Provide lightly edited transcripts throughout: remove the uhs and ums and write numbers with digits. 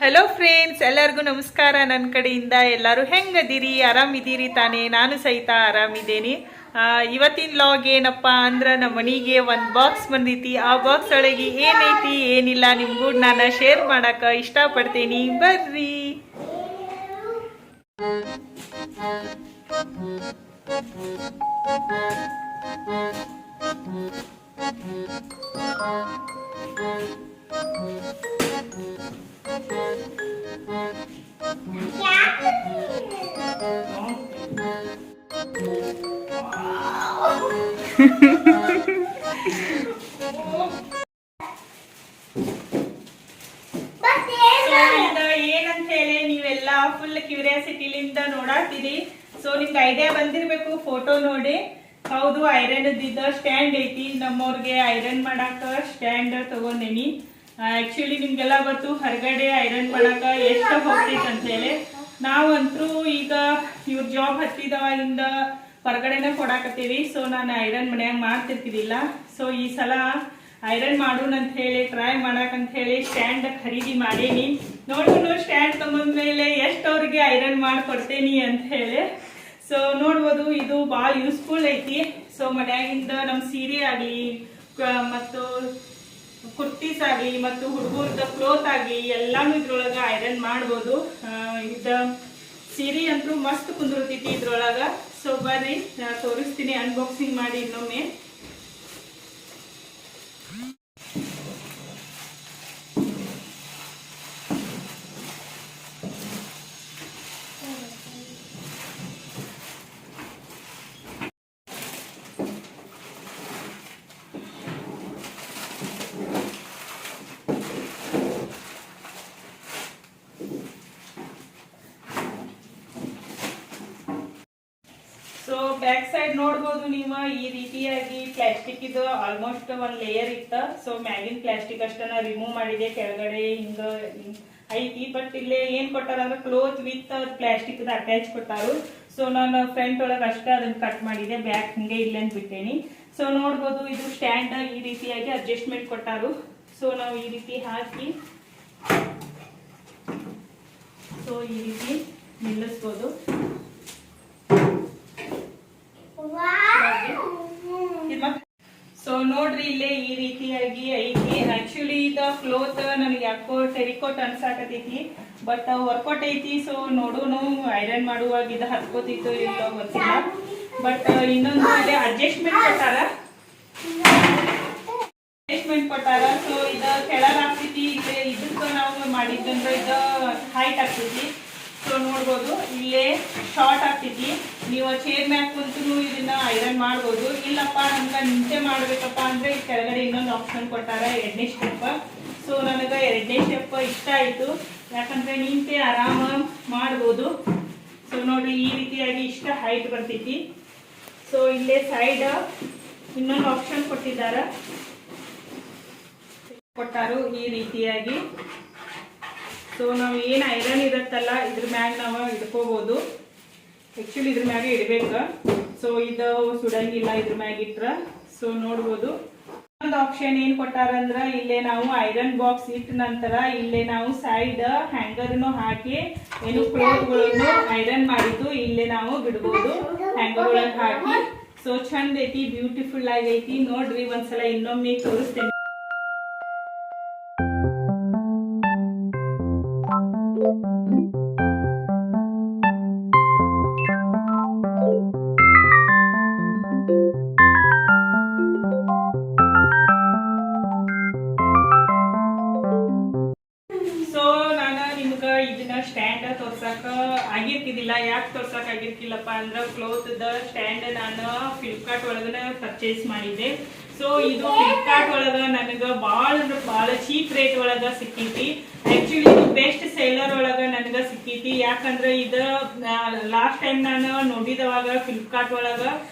Hello friends, ಎಲ್ಲರಿಗೂ ನಮಸ್ಕಾರ. ನನ್ನ ಕಡೆಯಿಂದ ಎಲ್ಲರೂ ಹೆಂಗದಿರಿ? ಆರಾಮಿದ್ದೀರಿ ತಾನೇ? ನಾನು ಸಹಿತ ಆರಾಮಿದ್ದೇನೆ. ಇವತ್ತಿನ ಲಾಗ್ ಏನಪ್ಪ ಅಂದ್ರೆ, ನಮ್ಮ ಮನೆಗೆ ಒಂದು ಬಾಕ್ಸ್ ಬಂದೈತಿ. ಆ ಬಾಕ್ಸ್ ಒಳಗೆ ಏನೈತಿ ಏನಿಲ್ಲ ನಿಮ್ಗೂ ನಾನು ಶೇರ್ ಮಾಡಕ್ಕೆ ಇಷ್ಟಪಡ್ತೀನಿ. ಬರ್ರಿ. ಏನಂತ ಹೇಳಿ ನೀವೆಲ್ಲ ಫುಲ್ ಕ್ಯೂರಿಯಾಸಿಟಿಲಿಂದ ನೋಡಾತೀರಿ. ಸೊ ನಿಮ್ಗೆ ಐಡಿಯಾ ಬಂದಿರ್ಬೇಕು ಫೋಟೋ ನೋಡಿ. ಹೌದು, ಐರನ್ ಇದ್ದಿದ್ದ ಸ್ಟ್ಯಾಂಡ್ ಐತಿ. ನಮ್ಮವ್ರಿಗೆ ಐರನ್ ಮಾಡಾಕ ಸ್ಟ್ಯಾಂಡ್ ತಗೊಂಡೇನಿ. ಆಕ್ಚುಲಿ ನಿಮ್ಗೆಲ್ಲ ಗೊತ್ತು ಹೊರಗಡೆ ಐರನ್ ಮಾಡಾಕ ಎಷ್ಟು ಹೋಗ್ತೈತಿ ಅಂತ ಹೇಳಿ. ನಾವಂತರೂ ಈಗ ಇವ್ರ ಜಾಬ್ ಹತ್ತಿದವಾಗಿಂದ ಹೊರಗಡೆನೆ ಕೊಡಾಕತ್ತೀವಿ. ಸೊ ನಾನು ಐರನ್ ಮನ್ಯಾಗ ಮಾಡ್ತಿರ್ತಿದಿಲ್ಲ. ಸೊ ಈ ಸಲ ಐರನ್ ಮಾಡೋಣ ಅಂತ ಹೇಳಿ ಟ್ರೈ ಮಾಡಾಕಂತ ಹೇಳಿ ಸ್ಟ್ಯಾಂಡ್ ಖರೀದಿ ಮಾಡೇನಿ. ನೋಡ್ಕೊಂಡು ಸ್ಟ್ಯಾಂಡ್ ತಗೊಂಡ್ಮೇಲೆ ಎಷ್ಟು ಅವ್ರಿಗೆ ಐರನ್ ಮಾಡ್ಕೊಡ್ತೇನಿ ಅಂತ ಹೇಳಿ. ಸೊ ನೋಡ್ಬೋದು, ಇದು ಭಾಳ ಯೂಸ್ಫುಲ್ ಐತಿ. ಸೊ ಮನ್ಯಾಗಿಂದ ನಮ್ಮ ಸೀರೆ ಆಗಲಿ ಮತ್ತು ಕುರ್ತೀಸ್ ಆಗಲಿ ಮತ್ತು ಹುಡುಗರದ ಕ್ಲೋತ್ ಆಗಲಿ ಎಲ್ಲಾನು ಇದ್ರೊಳಗೆ ಐರನ್ ಮಾಡ್ಬೋದು. ಇದ ಸೀರೆ ಅಂತೂ ಮಸ್ತ್ ಕುಂದಿರ್ತೈತಿ ಇದ್ರೊಳಗ. ಸೊ ಬರ್ರಿ ತೋರಿಸ್ತೀನಿ ಅನ್ಬಾಕ್ಸಿಂಗ್ ಮಾಡಿ ಇನ್ನೊಮ್ಮೆ. ಸೊ ಬ್ಯಾಕ್ ಸೈಡ್ ನೋಡ್ಬೋದು ನೀವು, ಈ ರೀತಿಯಾಗಿ ಪ್ಲಾಸ್ಟಿಕ್ ಇದು ಆಲ್ಮೋಸ್ಟ್ ಒಂದ್ ಲೇಯರ್ ಇತ್ತ. ಸೊ ಮ್ಯಾಗಿನ್ ಪ್ಲಾಸ್ಟಿಕ್ ಅಷ್ಟನ್ನ ರಿಮೂವ್ ಮಾಡಿದೆ, ಕೆಳಗಡೆ ಹಿಂಗ ಐತಿ. ಬಟ್ ಇಲ್ಲೇ ಏನ್ ಕೊಟ್ಟಾರ ಅಂದ್ರೆ ಕ್ಲೋತ್ ವಿತ್ ಪ್ಲಾಸ್ಟಿಕ್ ಅಟ್ಯಾಚ್ ಕೊಟ್ಟಾರು. ಸೊ ನಾನು ಫ್ರಂಟ್ ಒಳಗೆ ಅಷ್ಟೇ ಅದನ್ನ ಕಟ್ ಮಾಡಿದೆ, ಬ್ಯಾಕ್ ಹಿಂಗೆ ಇಲ್ಲೇನ್ ಬಿಟ್ಟೇನಿ. ಸೊ ನೋಡ್ಬೋದು, ಇದು ಸ್ಟ್ಯಾಂಡ್ ಈ ರೀತಿಯಾಗಿ ಅಡ್ಜಸ್ಟ್ಮೆಂಟ್ ಕೊಟ್ಟಾರು. ಸೊ ನಾವು ಈ ರೀತಿ ಹಾಕಿ ಸೊ ಈ ರೀತಿ ನಿಲ್ಲಿಸ್ಬೋದು. ಸೊ ನೋಡ್ರಿ, ಇಲ್ಲೇ ಈ ರೀತಿಯಾಗಿ ಐತಿ. ಆಕ್ಚುಲಿ ಇದ ಕ್ಲೋತ್ ನನಗೆ ಯಾಕೋ ಟೆರಿಕೋಟ್ ಅನ್ಸಾಕತೈತಿ, ಬಟ್ ವರ್ಕೌಟ್ ಐತಿ. ಸೊ ನೋಡೋನು ಐರನ್ ಮಾಡುವಾಗ ಇದು ಹತ್ಕೋತಿತ್ತು ಇಲ್ಲೋ ಗೊತ್ತಿಲ್ಲ. ಬಟ್ ಇನ್ನೊಂದು ಇದೆ ಅಡ್ಜಸ್ಟ್ಮೆಂಟ್ ಕೊಟ್ಟಾರ. ಸೊ ಇದ ಕೆಳಗ್ ಆಗ್ತೈತಿ, ಇಲ್ಲೇ ಇದಕ್ಕ ನಾವು ಮಾಡಿದ್ದಂದ್ರೆ ಇದ ಹೈಟ್ ಆಗ್ತೈತಿ. ಸೊ ನೋಡ್ಬೋದು, ಇಲ್ಲೇ ಶಾರ್ಟ್ ಆಗ್ತೈತಿ. ನೀವು ಚೇರ್ ಮ್ಯಾಕ್ ಕುಂತು ಇದನ್ನ ಐರನ್ ಮಾಡ್ಬೋದು. ಇಲ್ಲಪ್ಪ ನಮ್ಗೆ ನಿಂತೆ ಮಾಡ್ಬೇಕಪ್ಪ ಅಂದ್ರೆ ಈ ಕೆಳಗಡೆ ಇನ್ನೊಂದು ಆಪ್ಷನ್ ಕೊಟ್ಟಾರ, 2ನೇ ಸ್ಟೆಪ್. ಸೊ ನನಗೆ 2ನೇ ಸ್ಟೆಪ್ ಇಷ್ಟ ಆಯ್ತು, ಯಾಕಂದ್ರೆ ನಿಂತೆ ಆರಾಮ ಮಾಡ್ಬೋದು. ಸೊ ನೋಡಿ, ಈ ರೀತಿಯಾಗಿ ಇಷ್ಟ ಹೈಟ್ ಬರ್ತೈತಿ. ಸೊ ಇಲ್ಲೇ ಸೈಡ್ ಇನ್ನೊಂದು ಆಪ್ಷನ್ ಕೊಟ್ಟಾರು ಈ ರೀತಿಯಾಗಿ. ಸೊ ನಾವು ಏನು ಐರನ್ ಇರುತ್ತಲ್ಲ ಇದ್ರ ಮ್ಯಾಗ ನಾವು ಇಟ್ಕೋಬಹುದು. ಆಕ್ಚುಲಿ ಇದ್ರ ಮ್ಯಾಗ ಇಡ್ಬೇಕ. ಸೊ ಇದು ಸುಡಂಗಿಲ್ಲ ಇದ್ರ ಮ್ಯಾಗ ಇಟ್ರ. ಸೊ ನೋಡ್ಬೋದು, ಒಂದು ಆಪ್ಷನ್ ಏನ್ ಕೊಟ್ಟಾರ ಅಂದ್ರ, ಇಲ್ಲೇ ನಾವು ಐರನ್ ಬಾಕ್ಸ್ ಇಟ್ಟ ನಂತರ ಇಲ್ಲೇ ನಾವು ಸೈಡ್ ಹ್ಯಾಂಗರ್ನು ಹಾಕಿ ಏನು ಕ್ಲೋತ್ಗಳನ್ನು ಐರನ್ ಮಾಡಿದ್ದು ಇಲ್ಲೇ ನಾವು ಬಿಡ್ಬೋದು ಹ್ಯಾಂಗರ್ ಒಳಗೆ ಹಾಕಿ. ಸೊ ಚಂದ ಐತಿ, ಬ್ಯೂಟಿಫುಲ್ ಆಗೈತಿ. ನೋಡ್ರಿ, ಒಂದ್ಸಲ ಇನ್ನೊಮ್ಮೆ ತೋರಿಸ್ತೇನೆ. ಸ್ಟ್ಯಾಂಡ್ ತೋರ್ಸಕ ಆಗಿರ್ತಿದಿಲ್ಲ. ಯಾಕೆ ತೋರ್ಸಕ್ ಆಗಿರ್ತಿಲ್ಲಪ್ಪ ಅಂದ್ರೆ, ಕ್ಲೋತ್ ಸ್ಟ್ಯಾಂಡ್ ನಾನು ಫ್ಲಿಪ್ಕಾರ್ಟ್ ಒಳಗನ ಪರ್ಚೇಸ್ ಮಾಡಿದ್ದೆ. ಸೊ ಇದು ಫ್ಲಿಪ್ಕಾರ್ಟ್ ಒಳಗ ನನಗೆ ಭಾಳ ಚೀಪ್ ರೇಟ್ ಒಳಗ ಸಿಕ್ಕೈತಿ. ಆಕ್ಚುಲಿ ಇದು ಬೆಸ್ಟ್ ಸೇಲರ್ ಒಳಗ ನನಗ ಸಿಕ್ಕೈತಿ. ಯಾಕಂದ್ರೆ ಇದು ಲಾಸ್ಟ್ ಟೈಮ್ ನಾನು ನೋಡಿದವಾಗ ಫ್ಲಿಪ್ಕಾರ್ಟ್ ಒಳಗ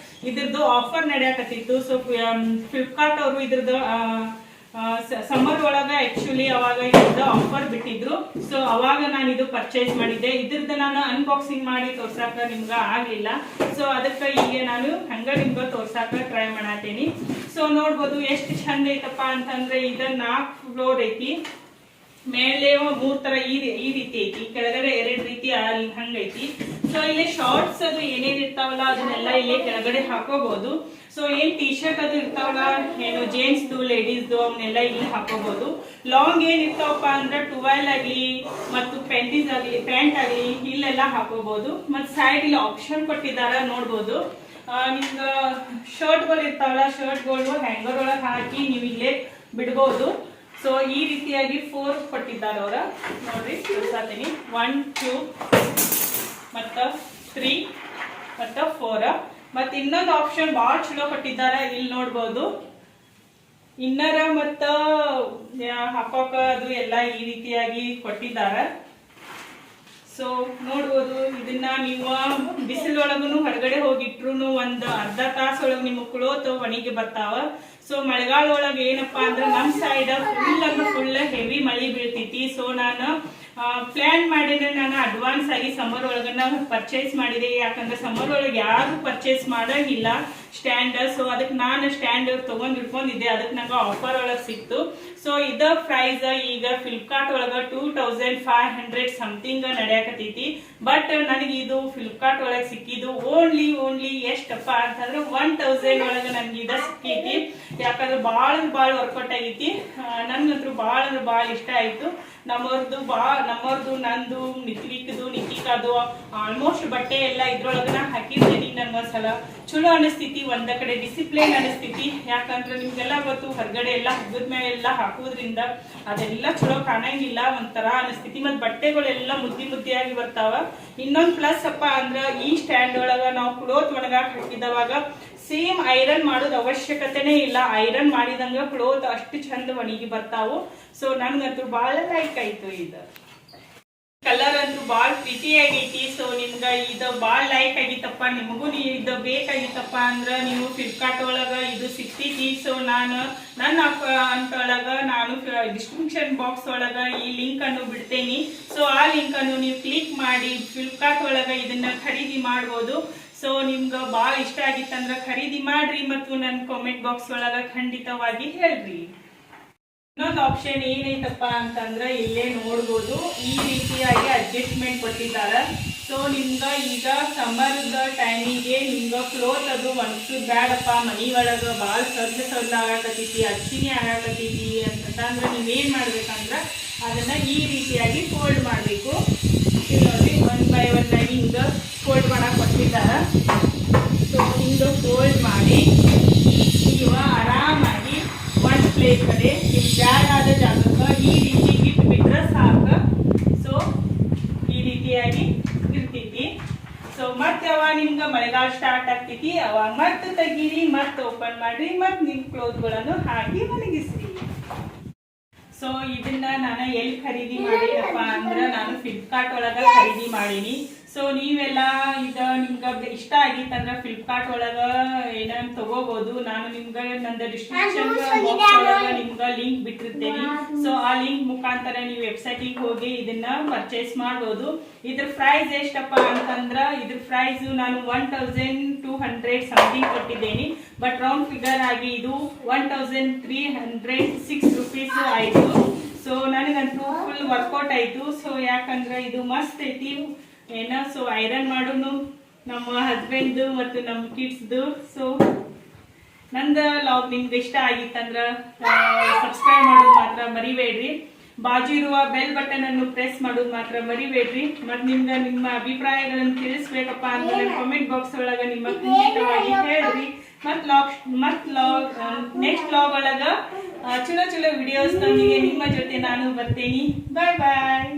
ಇದ್ರದ್ದು ಆಫರ್ ನಡೆಯಕತ್ತಿತ್ತು. ಸೊ ಫ್ಲಿಪ್ಕಾರ್ಟ್ ಅವರು ಇದ್ರದ್ದು ಸಮ್ಮರ್ ಒಳಗ ಆಕ್ಚುಲಿ ಅವಾಗ ಇದ್ದ ಆಫರ್ ಬಿಟ್ಟಿದ್ರು. ಸೊ ಅವಾಗ ನಾನು ಇದು ಪರ್ಚೇಸ್ ಮಾಡಿದ್ದೆ. ಇದ್ರದ್ದು ನಾನು ಅನ್ಬಾಕ್ಸಿಂಗ್ ಮಾಡಿ ತೋರ್ಸಾಕ ನಿಮ್ಗ ಆಗ್ಲಿಲ್ಲ. ಸೊ ಅದಕ್ಕೆ ಈಗ ನಾನು ಹಂಗ ನಿಮ್ಗ ತೋರ್ಸಾಕ ಟ್ರೈ ಮಾಡತ್ತೇನಿ. ಸೊ ನೋಡ್ಬೋದು ಎಷ್ಟು ಚಂದ ಐತಪ್ಪ ಅಂತಂದ್ರೆ, ಇದು 4 ಫ್ಲೋರ್ ಐತಿ. ಮೇಲೆ 3 ತರ ಈ ರೀತಿ ಐತಿ, ಕೆಳಗಡೆ 2 ರೀತಿ ಹಂಗೈತಿ. ಸೊ ಇಲ್ಲಿ ಶಾರ್ಟ್ಸ್ ಅದು ಏನೇನ್ ಇರ್ತಾವಲ್ಲ ಅದನ್ನೆಲ್ಲ ಇಲ್ಲಿ ಕೆಳಗಡೆ ಹಾಕೋಬಹುದು. ಸೊ ಏನ್ ಟಿ ಶರ್ಟ್ ಅದು ಇರ್ತಾವಲ್ಲ, ಏನು ಜೆಂಟ್ಸ್ ಲೇಡೀಸ್ದು ಅವನ್ನೆಲ್ಲ ಇಲ್ಲಿ ಹಾಕೋಬಹುದು. ಲಾಂಗ್ ಏನ್ ಇರ್ತಾವಪ್ಪ ಅಂದ್ರೆ ಟುವೆಲ್ ಆಗ್ಲಿ ಮತ್ತು ಪ್ಯಾಂಟೀಸ್ ಆಗ್ಲಿ ಪ್ಯಾಂಟ್ ಆಗ್ಲಿ ಇಲ್ಲೆಲ್ಲ ಹಾಕೋಬಹುದು. ಮತ್ ಸೈಡ್ ಇಲ್ಲಿ ಆಪ್ಷನ್ ಕೊಟ್ಟಿದಾರ ನೋಡ್ಬೋದು. ನಿಮ್ಗ ಶರ್ಟ್ಗಳು ಇರ್ತಾವಲ್ಲ, ಶರ್ಟ್ಗಳು ಹ್ಯಾಂಗರ್ ಒಳಗೆ ಹಾಕಿ ನೀವು ಇಲ್ಲೇ ಬಿಡ್ಬೋದು. ಸೊ ಈ ರೀತಿಯಾಗಿ 4 ಕೊಟ್ಟಿದ್ದಾರೆ ಅವ್ರ, ನೋಡ್ರಿ ತೋರ್ಸಾತೀನಿ. 1 2 ಮತ್ತ 3 ಮತ್ತ 4. ಮತ್ ಇನ್ನೊಂದು ಆಪ್ಷನ್ ಬಹಳ ಚಲೋ ಕೊಟ್ಟಿದ್ದಾರ, ಇಲ್ಲಿ ನೋಡ್ಬೋದು. ಇನ್ನರ ಮತ್ತ ಹಾಕೋಕ ಅದು ಎಲ್ಲ ಈ ರೀತಿಯಾಗಿ ಕೊಟ್ಟಿದ್ದಾರೆ. ಸೊ ನೋಡ್ಬೋದು, ಇದನ್ನ ನೀವು ಬಿಸಿಲೊಳಗೂ ಹೊರಗಡೆ ಹೋಗಿಟ್ರು ಒಂದ್ ಅರ್ಧ ತಾಸೊಳಗೆ ನಿಮ್ಗೆ ಕ್ಲೋತ್ ಒಣಗಿ ಬರ್ತಾವ. ಸೊ ಮಳೆಗಾಲ ಒಳಗೆ ಏನಪ್ಪಾ ಅಂದ್ರೆ ನಮ್ ಸೈಡ್ ಫುಲ್ ಹೆವಿ ಮಳಿ ಬೀಳ್ತೈತಿ. ಸೊ ನಾನು ಪ್ಲಾನ್ ಮಾಡಿದ್ರೆ ನಾನು ಅಡ್ವಾನ್ಸ್ ಆಗಿ ಸಮ್ಮರ್ ಒಳಗನ್ನ ಪರ್ಚೇಸ್ ಮಾಡಿದೆ. ಯಾಕಂದ್ರೆ ಸಮ್ಮರ್ ಒಳಗೆ ಯಾರು ಪರ್ಚೇಸ್ ಮಾಡಂಗಿಲ್ಲ ಸ್ಟ್ಯಾಂಡ್. ಸೊ ಅದಕ್ಕೆ ನಾನು ಸ್ಟ್ಯಾಂಡ್ ತಗೊಂಡ್ ಇಟ್ಕೊಂಡಿದ್ದೆ, ಅದಕ್ಕೆ ನಂಗೆ ಆಫರ್ ಒಳಗೆ ಸಿಕ್ತು. ಸೊ ಇದ ಪ್ರೈಸ್ ಈಗ ಫ್ಲಿಪ್ಕಾರ್ಟ್ ಒಳಗ 2500 ಸಮಥಿಂಗ್ ನಡೆಯಕತೈತಿ. ಬಟ್ ನನಗೆ ಇದು ಫ್ಲಿಪ್ಕಾರ್ಟ್ ಒಳಗೆ ಸಿಕ್ಕಿದ್ದು ಓನ್ಲಿ ಎಷ್ಟಪ್ಪ ಅಂತಂದ್ರೆ 1000 ಒಳಗ ನನ್ಗೆ ಇದ ಸಿಕ್ಕೈತಿ. ಯಾಕಂದ್ರೆ ಬಾಳ ವರ್ಕೌಟ್ ಆಗೈತಿ. ನನ್ಗಂತೂ ಬಾಳ ಅಂದ್ರೆ ಬಾಳ ಇಷ್ಟ ಆಯ್ತು. ನಮ್ಮವ್ರದ್ದು ನಂದು ನಿತಿಕಾದು ಆಲ್ಮೋಸ್ಟ್ ಬಟ್ಟೆ ಎಲ್ಲ ಇದ್ರೊಳಗನ ಹಾಕಿರ್ತೀನಿ. ನನ್ಗೊಂದ್ಸಲ ಚಲೋ ಅನಿಸ್ತೈತಿ, ಒಂದ ಕಡೆ ಡಿಸಿಪ್ಲಿನ್ ಅನಿಸ್ತೈತಿ. ಯಾಕಂದ್ರೆ ನಿಮ್ಗೆಲ್ಲ ಗೊತ್ತು, ಹೊರಗಡೆ ಎಲ್ಲ ಹಗ್ಗದ ಮೇಲೆ ಎಲ್ಲ ಹಾಕೋದ್ರಿಂದ ಅದೆಲ್ಲ ಚಲೋ ಕಾಣಂಗಿಲ್ಲ, ಒಂಥರ ಅನಿಸ್ತೈತಿ. ಮತ್ ಬಟ್ಟೆಗಳೆಲ್ಲ ಮುದ್ದಿಯಾಗಿ ಬರ್ತಾವ. ಇನ್ನೊಂದ್ ಪ್ಲಸ್ ಅಪ್ಪ ಅಂದ್ರ ಈ ಸ್ಟ್ಯಾಂಡ್ ಒಳಗ ನಾವು ಕ್ಲೋತ್ ಒಣಗಾಕ್ ಹಾಕಿದವಾಗ ಸೇಮ್ ಐರನ್ ಮಾಡೋದು ಅವಶ್ಯಕತೆನೇ ಇಲ್ಲ. ಐರನ್ ಮಾಡಿದಂಗ ಕ್ಲೋತ್ ಅಷ್ಟು ಚಂದ ಒಣಗಿ ಬರ್ತಾವು. ಸೊ ನನ್ಗಂತೂ ಬಹಳ ಲೈಕ್ ಆಯ್ತು. ಇದು ಕಲರ್ ಅಂತೂ ಬಾಳ್ ಪ್ರೀತಿ ಆಗೈತಿ. ಸೊ ನಿಮ್ಗ ಇದು ಬಾಳ್ ಲೈಕ್ ಆಗಿತ್ತಪ್ಪ, ನಿಮಗೂ ಇದು ಬೇಕಾಗಿತ್ತಪ್ಪ ಅಂದ್ರ ನೀವು ಫ್ಲಿಪ್ಕಾರ್ಟ್ ಒಳಗ ಇದು ಸಿಗ್ತೈತಿ. ಸೊ ನಾನು ನನ್ನ ಅಕೌಂಟ್ ಒಳಗ ನಾನು ಡಿಸ್ಕ್ರಿಪ್ಷನ್ ಬಾಕ್ಸ್ ಒಳಗ ಈ ಲಿಂಕ್ ಅನ್ನು ಬಿಡ್ತೇನೆ. ಸೊ ಆ ಲಿಂಕ್ ಅನ್ನು ನೀವು ಕ್ಲಿಕ್ ಮಾಡಿ ಫ್ಲಿಪ್ಕಾರ್ಟ್ ಒಳಗ ಇದನ್ನ ಖರೀದಿ ಮಾಡ್ಬೋದು. ಸೊ ನಿಮ್ಗ ಬಾಳ ಇಷ್ಟ ಆಗಿತ್ತಂದ್ರ ಖರೀದಿ ಮಾಡ್ರಿ ಮತ್ತು ನನ್ನ ಕಾಮೆಂಟ್ ಬಾಕ್ಸ್ ಒಳಗ ಖಂಡಿತವಾಗಿ ಹೇಳ್ರಿ. ಇನ್ನೊಂದು ಆಪ್ಷನ್ ಏನೈತಪ್ಪ ಅಂತಂದ್ರ ಇಲ್ಲೇ ನೋಡ್ಬೋದು, ಈ ರೀತಿಯಾಗಿ ಅಡ್ಜಸ್ಟ್ಮೆಂಟ್ ಕೊಟ್ಟಿದ್ದಾರ. ಸೊ ನಿಮ್ಗ ಈಗ ಸಮ್ಮರ್ದ ಟೈಮಿಗೆ ನಿಮ್ಗ ಕ್ಲೋತ್ ಅದು ಒಣಸೋದು ಬ್ಯಾಡಪ್ಪ, ಮನಿ ಒಳಗ ಬಾಳ ಸದ್ದ ಆಗಾಕತೈತಿ, ಅಚ್ಚಿನಿ ಆಗಾಕತೈತಿ ಅಂತಂದ್ರೆ ನೀವೇನ್ ಮಾಡ್ಬೇಕಂದ್ರ ಅದನ್ನ ಈ ರೀತಿಯಾಗಿ ಫೋಲ್ಡ್ ಮಾಡ್ಬೇಕು. ನೋಡಿ 1 by 1 ಆಗಿ ಹಿಂಗ ಫೋಲ್ಡ್ ಮಾಡಕ್ ಕೊಟ್ಟಿದ್ದಾರ. ಸೊ ಹಿಂಗ ಫೋಲ್ಡ್ ಮಾಡಿ ನೀವು ಆರಾಮಾಗಿ ಒಂದ್ ಪ್ಲೇಸ್ ಕಡೆ ನಿಮ್ ಬ್ಯಾಗ್ ಆದ ಜಾಗಕ್ಕ ಈ ರೀತಿ ಇಟ್ಬಿಟ್ರೆ ಸಾಕ. ಸೊ ಈ ರೀತಿಯಾಗಿ ಇರ್ತೈತಿ. ಸೊ ಮತ್ತೆ ಅವ ನಿಮ್ಗ ಮಳೆಗಾಲ ಸ್ಟಾರ್ಟ್ ಆಗ್ತೈತಿ, ಅವಾಗ ಮತ್ತೆ ತೆಗೀರಿ, ಮತ್ತೆ ಓಪನ್ ಮಾಡ್ರಿ, ಮತ್ ನಿಮ್ ಕ್ಲೋತ್ಗಳನ್ನು ಹಾಕಿ ಒಣಗಿಸ್ರಿ. ಸೊ ಇದನ್ನ ನಾನು ಎಲ್ಲಿ ಖರೀದಿ ಮಾಡಿನಪ್ಪ ಅಂದ್ರ ನಾನು ಫ್ಲಿಪ್ಕಾರ್ಟ್ ಒಳಗ ಖರೀದಿ ಮಾಡೀನಿ. ಸೊ ನೀವೆಲ್ಲ ಇದ ನಿಮ್ಗ ಇಷ್ಟ ಆಗಿತ್ತಂದ್ರ ಫ್ಲಿಪ್ಕಾರ್ಟ್ ಒಳಗ ಏನನ್ ತಗೋಬಹುದು. ನಾನು ನಿಮ್ಗ ನಂದ ಡಿಸ್ಕ್ರಿಪ್ಷನ್ ಬಾಕ್ಸ್ ಒಳಗ ನಿಮ್ಗ ಲಿಂಕ್ ಬಿಟ್ಟಿರ್ತೇನೆ. ಸೊ ಆ ಲಿಂಕ್ ಮುಖಾಂತರ ನೀವು ವೆಬ್ಸೈಟಿಗೆ ಹೋಗಿ ಇದನ್ನ ಪರ್ಚೇಸ್ ಮಾಡಬಹುದು. ಇದ್ರ ಪ್ರೈಸ್ ಎಷ್ಟಪ್ಪ ಅಂತಂದ್ರ ಇದ್ರ ಪ್ರೈಸ್ ನಾನು 1200 ಸಮಥಿಂಗ್ ಕೊಟ್ಟಿದ್ದೇನೆ. ಬಟ್ ರೌಂಡ್ ಫಿಗರ್ ಆಗಿ ಇದು 1306 ರೂಪೀಸ್ ಆಯ್ತು. ಸೊ ನನಗಂತೂ ಫುಲ್ ವರ್ಕೌಟ್ ಆಯ್ತು. ಸೊ ಯಾಕಂದ್ರೆ ಇದು ಮಸ್ತ್ ಐತಿ ಏನ. ಸೊ ಐರನ್ ಮಾಡೋನು ನಮ್ಮ ಹಸ್ಬೆಂಡ್ ಮತ್ತು ನಮ್ಮ ಕಿಡ್ಸ್ದು. ಸೊ ನಂದ ಲಾಗ್ ನಿಮ್ಗೆ ಇಷ್ಟ ಆಗಿತ್ತಂದ್ರ ಸಬ್ಸ್ಕ್ರೈಬ್ ಮಾಡೋದು ಮಾತ್ರ ಮರಿಬೇಡ್ರಿ. ಬಾಜು ಇರುವ ಬೆಲ್ ಬಟನ್ ಅನ್ನು ಪ್ರೆಸ್ ಮಾಡೋದು ಮಾತ್ರ ಮರಿಬೇಡ್ರಿ. ಮತ್ ನಿಮ್ಗ ನಿಮ್ಮ ಅಭಿಪ್ರಾಯಗಳನ್ನು ತಿಳಿಸ್ಬೇಕಪ್ಪ ಅಂದ್ರೆ ಕಾಮೆಂಟ್ ಬಾಕ್ಸ್ ಒಳಗ ನಿಮ್ಮ ಖಂಡಿತವಾಗಿ ಹೇಳ್ರಿ. ನೆಕ್ಸ್ಟ್ ಲಾಗ್ ಒಳಗ ಚಲೋ ವಿಡಿಯೋಸ್ ನೊಂದಿಗೆ ನಿಮ್ಮ ಜೊತೆ ನಾನು ಬರ್ತೇನೆ. ಬಾಯ್ ಬಾಯ್.